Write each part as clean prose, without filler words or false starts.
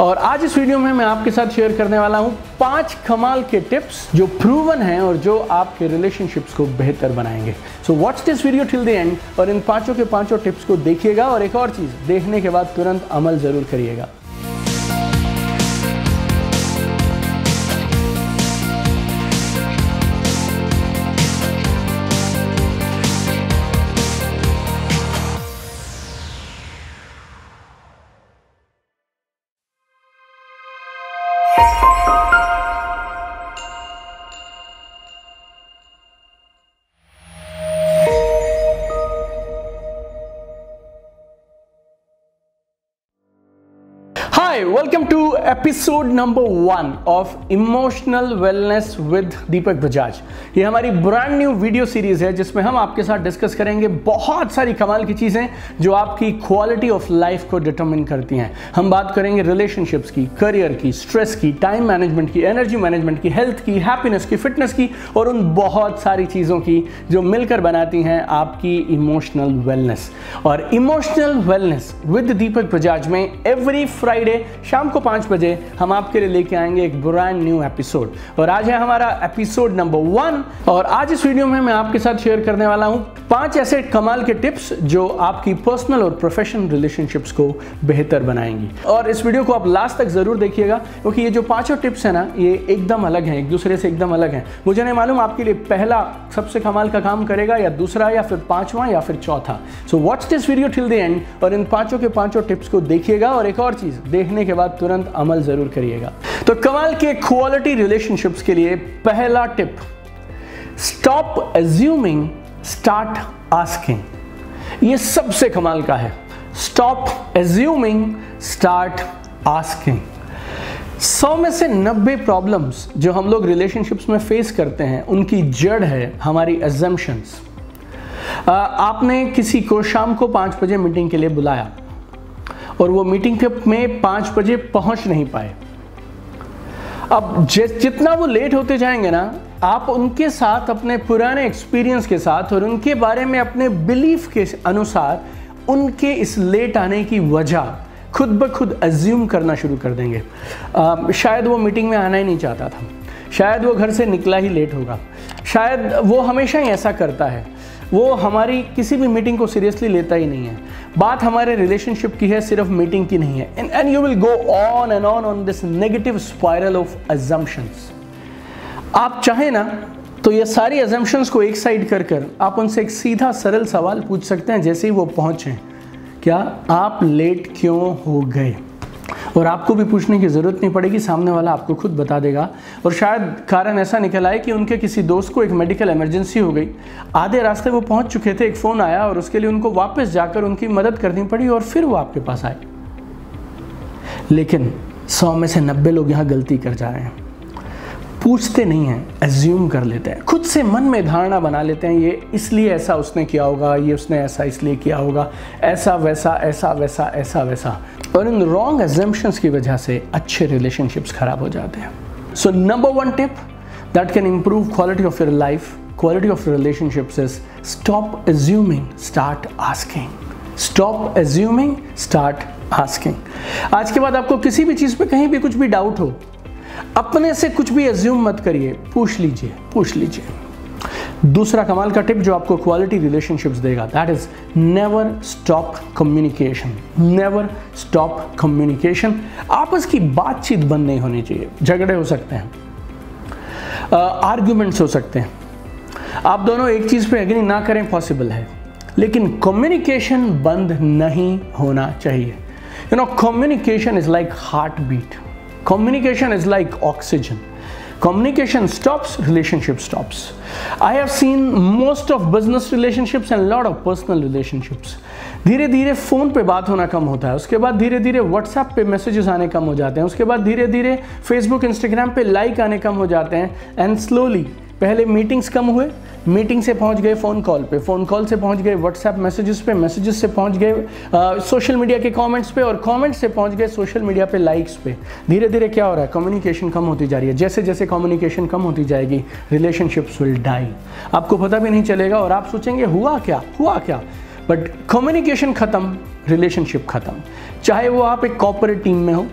और आज इस वीडियो में मैं आपके साथ शेयर करने वाला हूं 5 कमाल के टिप्स जो प्रूवन हैं और जो आपके रिलेशनशिप्स को बेहतर बनाएंगे। So watch this video till the end और इन पांचों के पांचों टिप्स को देखिएगा और एक और चीज देखने के बाद तुरंत अमल जरूर करिएगा। Hi, welcome to episode number 1 of Emotional Wellness with दीपक बजाज। ये हमारी ब्रांड न्यू वीडियो सीरीज है जिसमें हम आपके साथ डिस्कस करेंगे बहुत सारी कमाल की चीजें जो आपकी क्वालिटी ऑफ लाइफ को डिटरमिन करती हैं। हम बात करेंगे रिलेशनशिप्स की, करियर की, स्ट्रेस की, टाइम मैनेजमेंट की, एनर्जी मैनेजमेंट की, हेल्थ की, हैप्पीनेस की, फिटनेस की और उन बहुत सारी चीजों की जो मिलकर बनाती हैं आपकी इमोशनल वेलनेस। और emotional wellness with Deepak Bajaj में एवरी फ्राइडे शाम को 5 बजे हम आपके लिए लेके आएंगे एक ब्रांड न्यू एपिसोड। और आज है हमारा एपिसोड नंबर 1 और आज इस वीडियो में मैं आपके साथ शेयर करने वाला हूं 5 ऐसे कमाल के टिप्स जो आपकी पर्सनल और प्रोफेशनल रिलेशनशिप्स को बेहतर बनाएंगी। और इस वीडियो को आप लास्ट तक जरूर देखिएगा क्योंकि ये जो पांचों टिप्स है ना, ये एकदम अलग हैं, एक दूसरे से एकदम अलग हैं। मुझे नहीं मालूम आपके लिए पहला सबसे कमाल का काम करेगा या दूसरा या फिर पांचवा या फिर चौथा। So watch this video till the end और इन पांचों के पांचों टिप्स को देखिएगा और एक और चीज देखने के बाद तुरंत अमल जरूर करिएगा। तो कमाल के क्वालिटी रिलेशनशिप्स के लिए पहला tip, stop assuming, start asking. ये सबसे कमाल का है। Stop assuming, start asking. 100 में से 90 प्रॉब्लम्स जो हम लोग रिलेशनशिप्स में फेस करते हैं उनकी जड़ है हमारी अजम्पशंस। आपने किसी को शाम को 5 बजे मीटिंग के लिए बुलाया और वो मीटिंग में 5 बजे पहुंच नहीं पाए। अब जितना वो लेट होते जाएंगे ना, आप उनके साथ अपने पुराने एक्सपीरियंस के साथ और उनके बारे में अपने बिलीफ के अनुसार उनके इस लेट आने की वजह खुद ब खुद अज्यूम करना शुरू कर देंगे। शायद वो मीटिंग में आना ही नहीं चाहता था, शायद वो घर से निकला ही लेट होगा, शायद वो हमेशा ही ऐसा करता है, वो हमारी किसी भी मीटिंग को सीरियसली लेता ही नहीं है। बात हमारे रिलेशनशिप की है, सिर्फ मीटिंग की नहीं है। And you will go on and on this negative spiral of assumptions. आप चाहें ना तो ये सारी अजम्पशंस को एक साइड कर आप उनसे एक सीधा सरल सवाल पूछ सकते हैं जैसे ही वो पहुंचे, क्या आप लेट क्यों हो गए? और आपको भी पूछने की ज़रूरत नहीं पड़ेगी, सामने वाला आपको खुद बता देगा। और शायद कारण ऐसा निकल आए कि उनके किसी दोस्त को एक मेडिकल इमरजेंसी हो गई, आधे रास्ते वो पहुंच चुके थे, एक फ़ोन आया और उसके लिए उनको वापस जाकर उनकी मदद करनी पड़ी और फिर वो आपके पास आए। लेकिन 100 में से 90 लोग यहाँ गलती कर जा रहे हैं। पूछते नहीं हैं, एज्यूम कर लेते हैं, खुद से मन में धारणा बना लेते हैं, ये इसलिए ऐसा उसने किया होगा, ये उसने ऐसा इसलिए किया होगा, ऐसा वैसा, ऐसा वैसा, ऐसा वैसा। और इन रॉन्ग अजम्पशंस की वजह से अच्छे रिलेशनशिप्स खराब हो जाते हैं। So number 1 tip that can improve quality of your life, quality of relationships is stop assuming, start asking. Stop assuming, start asking. आज के बाद आपको किसी भी चीज़ पे कहीं भी कुछ भी डाउट हो, अपने से कुछ भी एज्यूम मत करिए, पूछ लीजिए। दूसरा कमाल का टिप जो आपको क्वालिटी रिलेशनशिप्स देगा, that is never stop communication. Never stop communication. आपस की बातचीत बंद नहीं होनी चाहिए। झगड़े हो सकते हैं, आर्ग्यूमेंट्स हो सकते हैं, आप दोनों एक चीज पे एग्री ना करें, पॉसिबल है, लेकिन कम्युनिकेशन बंद नहीं होना चाहिए। You know, communication is like heart beat, communication is like oxygen. Communication stops, relationship stops. I have seen most of business relationships and lot of personal relationships. धीरे धीरे फ़ोन पे बात होना कम होता है, उसके बाद धीरे धीरे व्हाट्सएप पे मैसेजेस आने कम हो जाते हैं, उसके बाद धीरे धीरे फेसबुक, इंस्टाग्राम पे लाइक आने कम हो जाते हैं। एंड स्लोली पहले मीटिंग्स कम हुए, मीटिंग से पहुंच गए फ़ोन कॉल पे, फ़ोन कॉल से पहुंच गए व्हाट्सएप मैसेजेस पे, मैसेजेस से पहुंच गए सोशल मीडिया के कमेंट्स पे और कमेंट्स से पहुंच गए सोशल मीडिया पे लाइक्स पे। धीरे धीरे क्या हो रहा है, कम्युनिकेशन कम होती जा रही है। जैसे जैसे कम्युनिकेशन कम होती जाएगी, रिलेशनशिप्स विल डाई। आपको पता भी नहीं चलेगा और आप सोचेंगे हुआ क्या। बट कम्युनिकेशन खत्म, रिलेशनशिप खत्म। चाहे वो आप एक कॉर्पोरेट टीम में हो,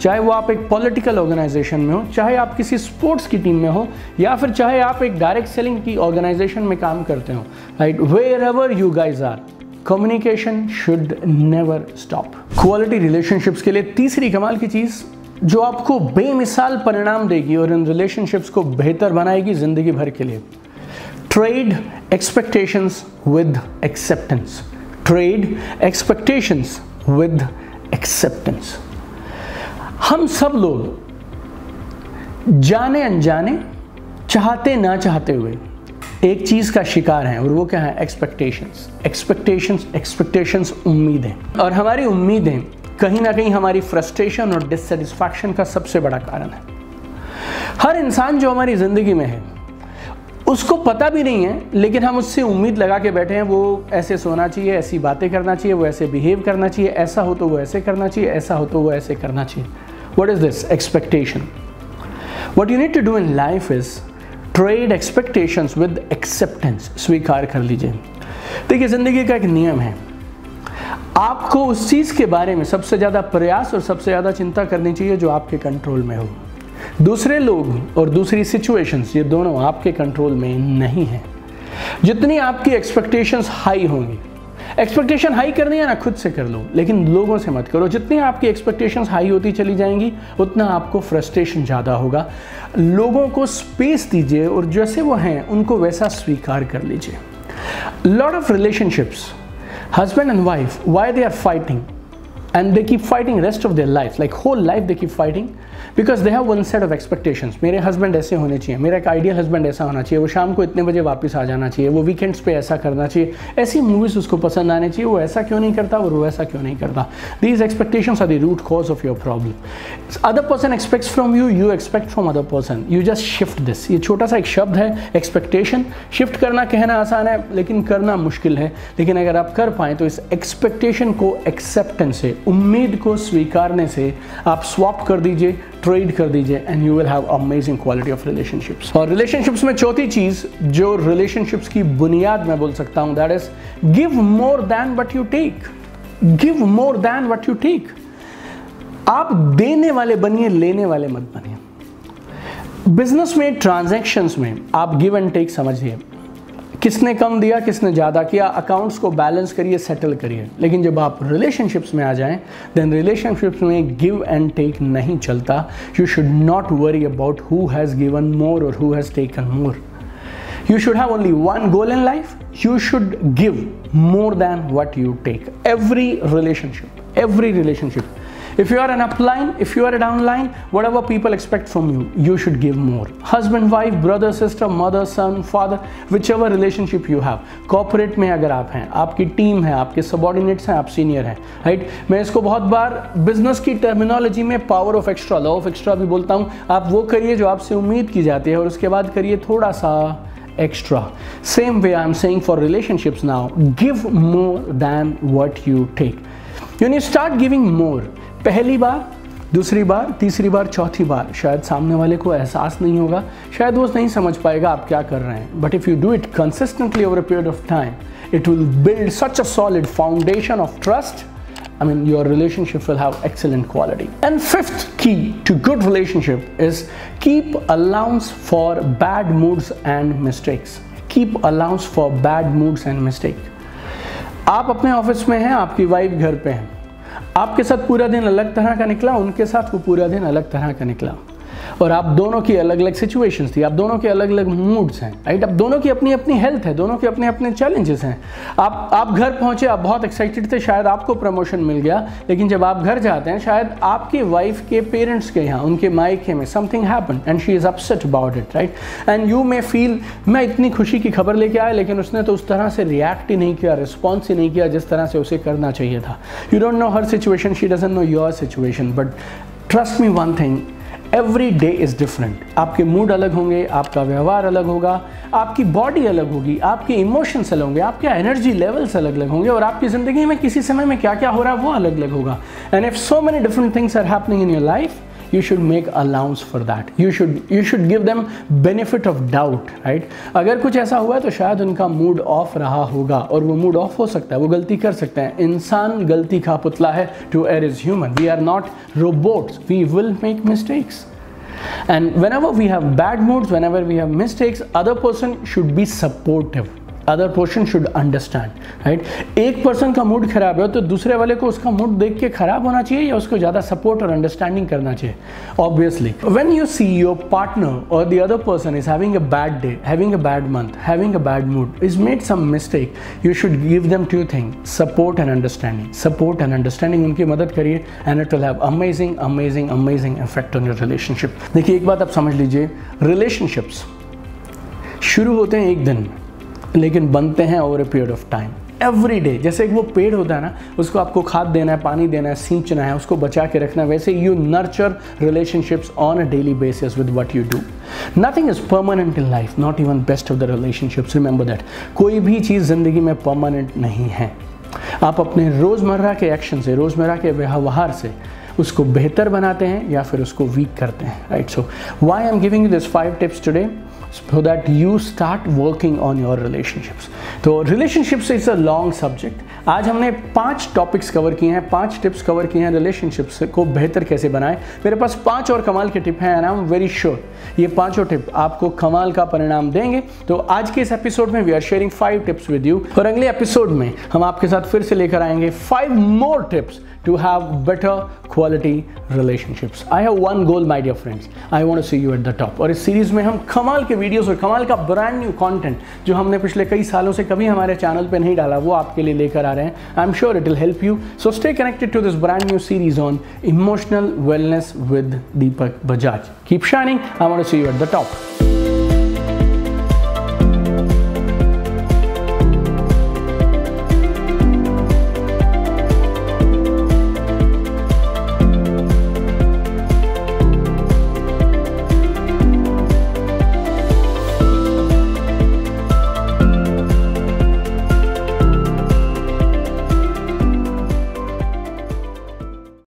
चाहे वो आप एक पॉलिटिकल ऑर्गेनाइजेशन में हो, चाहे आप किसी स्पोर्ट्स की टीम में हो, या फिर चाहे आप एक डायरेक्ट सेलिंग की ऑर्गेनाइजेशन में काम करते हो, right, wherever you guys are, communication should never stop. Quality relationships के लिए तीसरी कमाल की चीज जो आपको बेमिसाल परिणाम देगी और इन रिलेशनशिप्स को बेहतर बनाएगी जिंदगी भर के लिए, trade expectations with acceptance. Trade expectations with acceptance. हम सब लोग जाने अनजाने, चाहते ना चाहते हुए एक चीज का शिकार हैं, और वो क्या है? एक्सपेक्टेशंस। एक्सपेक्टेशंस, एक्सपेक्टेशंस, उम्मीदें। और हमारी उम्मीदें कहीं ना कहीं हमारी फ्रस्ट्रेशन और डिससेटिस्फैक्शन का सबसे बड़ा कारण है। हर इंसान जो हमारी जिंदगी में है उसको पता भी नहीं है, लेकिन हम उससे उम्मीद लगा के बैठे हैं, वो ऐसे सोना चाहिए, ऐसी बातें करना चाहिए, वो ऐसे बिहेव करना चाहिए, ऐसा हो तो वो ऐसे करना चाहिए, ऐसा हो तो वो ऐसे करना चाहिए। What is this? Expectation. What you need to do in life is trade expectations with acceptance. स्वीकार कर लीजिए। देखिए, जिंदगी का एक नियम है, आपको उस चीज के बारे में सबसे ज्यादा प्रयास और सबसे ज्यादा चिंता करनी चाहिए जो आपके कंट्रोल में हो। दूसरे लोग और दूसरी सिचुएशंस, ये दोनों आपके कंट्रोल में नहीं है। जितनी आपकी एक्सपेक्टेशंस हाई होंगी, एक्सपेक्टेशन हाई करनी है ना, खुद से कर लो, लेकिन लोगों से मत करो। जितनी आपकी एक्सपेक्टेशंस हाई होती चली जाएंगी उतना आपको फ्रस्ट्रेशन ज़्यादा होगा। लोगों को स्पेस दीजिए और जैसे वो हैं उनको वैसा स्वीकार कर लीजिए। Lot of relationships, husband and wife, why they are fighting and they keep fighting rest of their life, like whole life they keep fighting because they have one set of expectations. मेरे husband ऐसे होने चाहिए, मेरा एक ideal husband ऐसा होना चाहिए, वो शाम को इतने बजे वापस आ जाना चाहिए, वो वीकेंड्स पे ऐसा करना चाहिए, ऐसी मूवीज उसको पसंद आने चाहिए, वो ऐसा क्यों नहीं करता और वो ऐसा क्यों नहीं करता। These expectations are the root cause of your problem. Other person expects from you, you expect from other person. You just shift this. ये छोटा सा एक शब्द है, एक्सपेक्टेशन। शिफ्ट करना कहना आसान है लेकिन करना मुश्किल है, लेकिन अगर आप कर पाएँ तो इस एक्सपेक्टेशन को एक्सेप्टेंस से, उम्मीद को स्वीकारने से आप स्वैप कर दीजिए, ट्रेड कर दीजिए, and you will have amazing quality of relationships. और रिलेशनशिप्स में चौथी चीज जो रिलेशनशिप्स की बुनियाद मैं बोल सकता हूं, that is give more than what you take. Give more than what you take. आप देने वाले बनिए, लेने वाले मत बनिए। बिजनेस में, ट्रांजैक्शंस में आप गिव एंड टेक समझिए, किसने कम दिया, किसने ज़्यादा किया, अकाउंट्स को बैलेंस करिए, सेटल करिए। लेकिन जब आप रिलेशनशिप्स में आ जाएं, देन रिलेशनशिप्स में गिव एंड टेक नहीं चलता। You should not worry about who has given more और who has taken more. You should have only one goal in life. You should give more than what you take. Every relationship. If you are an upline, if you are a downline, whatever people expect from you, you should give more. Husband, wife, brother, sister, mother, son, father, whichever relationship you have. Corporate में अगर आप हैं, आपकी team है, आपके subordinates हैं, आप senior हैं, right? मैं इसको बहुत बार business की terminology में power of extra, law of extra भी बोलता हूँ। आप वो करिए जो आपसे उम्मीद की जाती है और उसके बाद करिए थोड़ा सा extra. Same way I'm saying for relationships now, give more than what you take. When you start giving more, पहली बार, दूसरी बार, तीसरी बार, चौथी बार शायद सामने वाले को एहसास नहीं होगा, शायद वो नहीं समझ पाएगा आप क्या कर रहे हैं। But if you do it consistently over a period of time, it will build such a solid foundation of trust. I mean, your relationship will have excellent quality. And fifth key to good relationship is keep allowance for bad moods and mistakes. Keep allowance for bad moods and mistake. आप अपने office में हैं, आपकी wife घर पे है, आपके साथ पूरा दिन अलग तरह का निकला, उनके साथ वो पूरा दिन अलग तरह का निकला, और आप दोनों की अलग अलग सिचुएशंस थी, आप दोनों के अलग अलग मूड्स हैं, राइट? अब दोनों की अपनी अपनी हेल्थ है, दोनों के अपने अपने चैलेंजेस हैं। आप घर पहुंचे, आप बहुत एक्साइटेड थे, शायद आपको प्रमोशन मिल गया, लेकिन जब आप घर जाते हैं, शायद आपके वाइफ के पेरेंट्स के यहाँ, उनके मायके में something happen and she is upset about it, right? And you may feel, मैं इतनी खुशी की खबर लेके आया लेकिन उसने तो उस तरह से रिएक्ट ही नहीं किया, रिस्पॉन्स ही नहीं किया जिस तरह से उसे करना चाहिए था। You don't know her situation, she doesn't know your situation, but trust me one thing, every day is different. आपके मूड अलग होंगे, आपका व्यवहार अलग होगा, आपकी बॉडी अलग होगी, आपके इमोशंस अलग होंगे, आपके एनर्जी लेवल्स अलग अलग होंगे, और आपकी ज़िंदगी में किसी समय में क्या क्या हो रहा है वो अलग अलग होगा। And if so many different things are happening in your life, you should make allowance for that. You should give them benefit of doubt, right? अगर कुछ ऐसा हुआ है तो शायद उनका मूड ऑफ रहा होगा, और वो मूड ऑफ हो सकता है, वो गलती कर सकते हैं. इंसान गलती का पुतला है. To err is human. We are not robots. We will make mistakes. And whenever we have bad moods, whenever we have mistakes, other person should be supportive. Other person should understand, right? एक person का mood खराब है तो दूसरे वाले को उसका mood देख के खराब होना चाहिए या उसको ज़्यादा सपोर्ट और अंडरस्टैंडिंग करना चाहिए? Obviously when you see your partner और the other person is having a bad day, having a bad month, having a bad mood, is made some mistake, you should give them two things, support and understanding. Support and understanding, उनकी मदद करिए and it will have amazing amazing amazing effect on your relationship. देखिए एक बात आप समझ लीजिए, relationships शुरू होते हैं एक दिन लेकिन बनते हैं over a period of time, every day. जैसे एक वो पेड़ होता है ना, उसको आपको खाद देना है, पानी देना है, सींचना है, उसको बचा के रखना है, वैसे you nurture relationships on a daily basis with what you do. Nothing is permanent in life, not even best of the relationships. Remember that. कोई भी चीज़ ज़िंदगी में परमानेंट नहीं है. आप अपने रोज़मर्रा के एक्शन से, रोज़मर्रा के व्यवहार से उसको बेहतर बनाते हैं या फिर उसको वीक करते हैं, right? So why I am giving you this 5 tips today, so that you start working on your relationships. तो relationships is a long subject. आज हमने 5 टॉपिक्स कवर किए हैं, 5 टिप्स कवर किए हैं रिलेशनशिप्स को बेहतर कैसे बनाएं. मेरे पास 5 और कमाल के टिप हैं and I am very sure ये 5 टिप आपको कमाल का परिणाम देंगे. तो आज के इस एपिसोड में we are sharing 5 tips with you, और अगले एपिसोड में हम आपके साथ फिर से लेकर आएंगे 5 मोर tips to have better quality relationships. I have one goal, my dear friends. I want to see you at the top. और इस सीरीज में हम कमाल के वीडियोस और कमाल का ब्रांड न्यू कंटेंट जो हमने पिछले कई सालों से कभी हमारे चैनल पे नहीं डाला, वो आपके लिए लेकर आ रहे हैं. I am sure it will help you. So stay connected to this brand new series on emotional wellness with Deepak Bajaj. Keep shining. I want to see you at the top.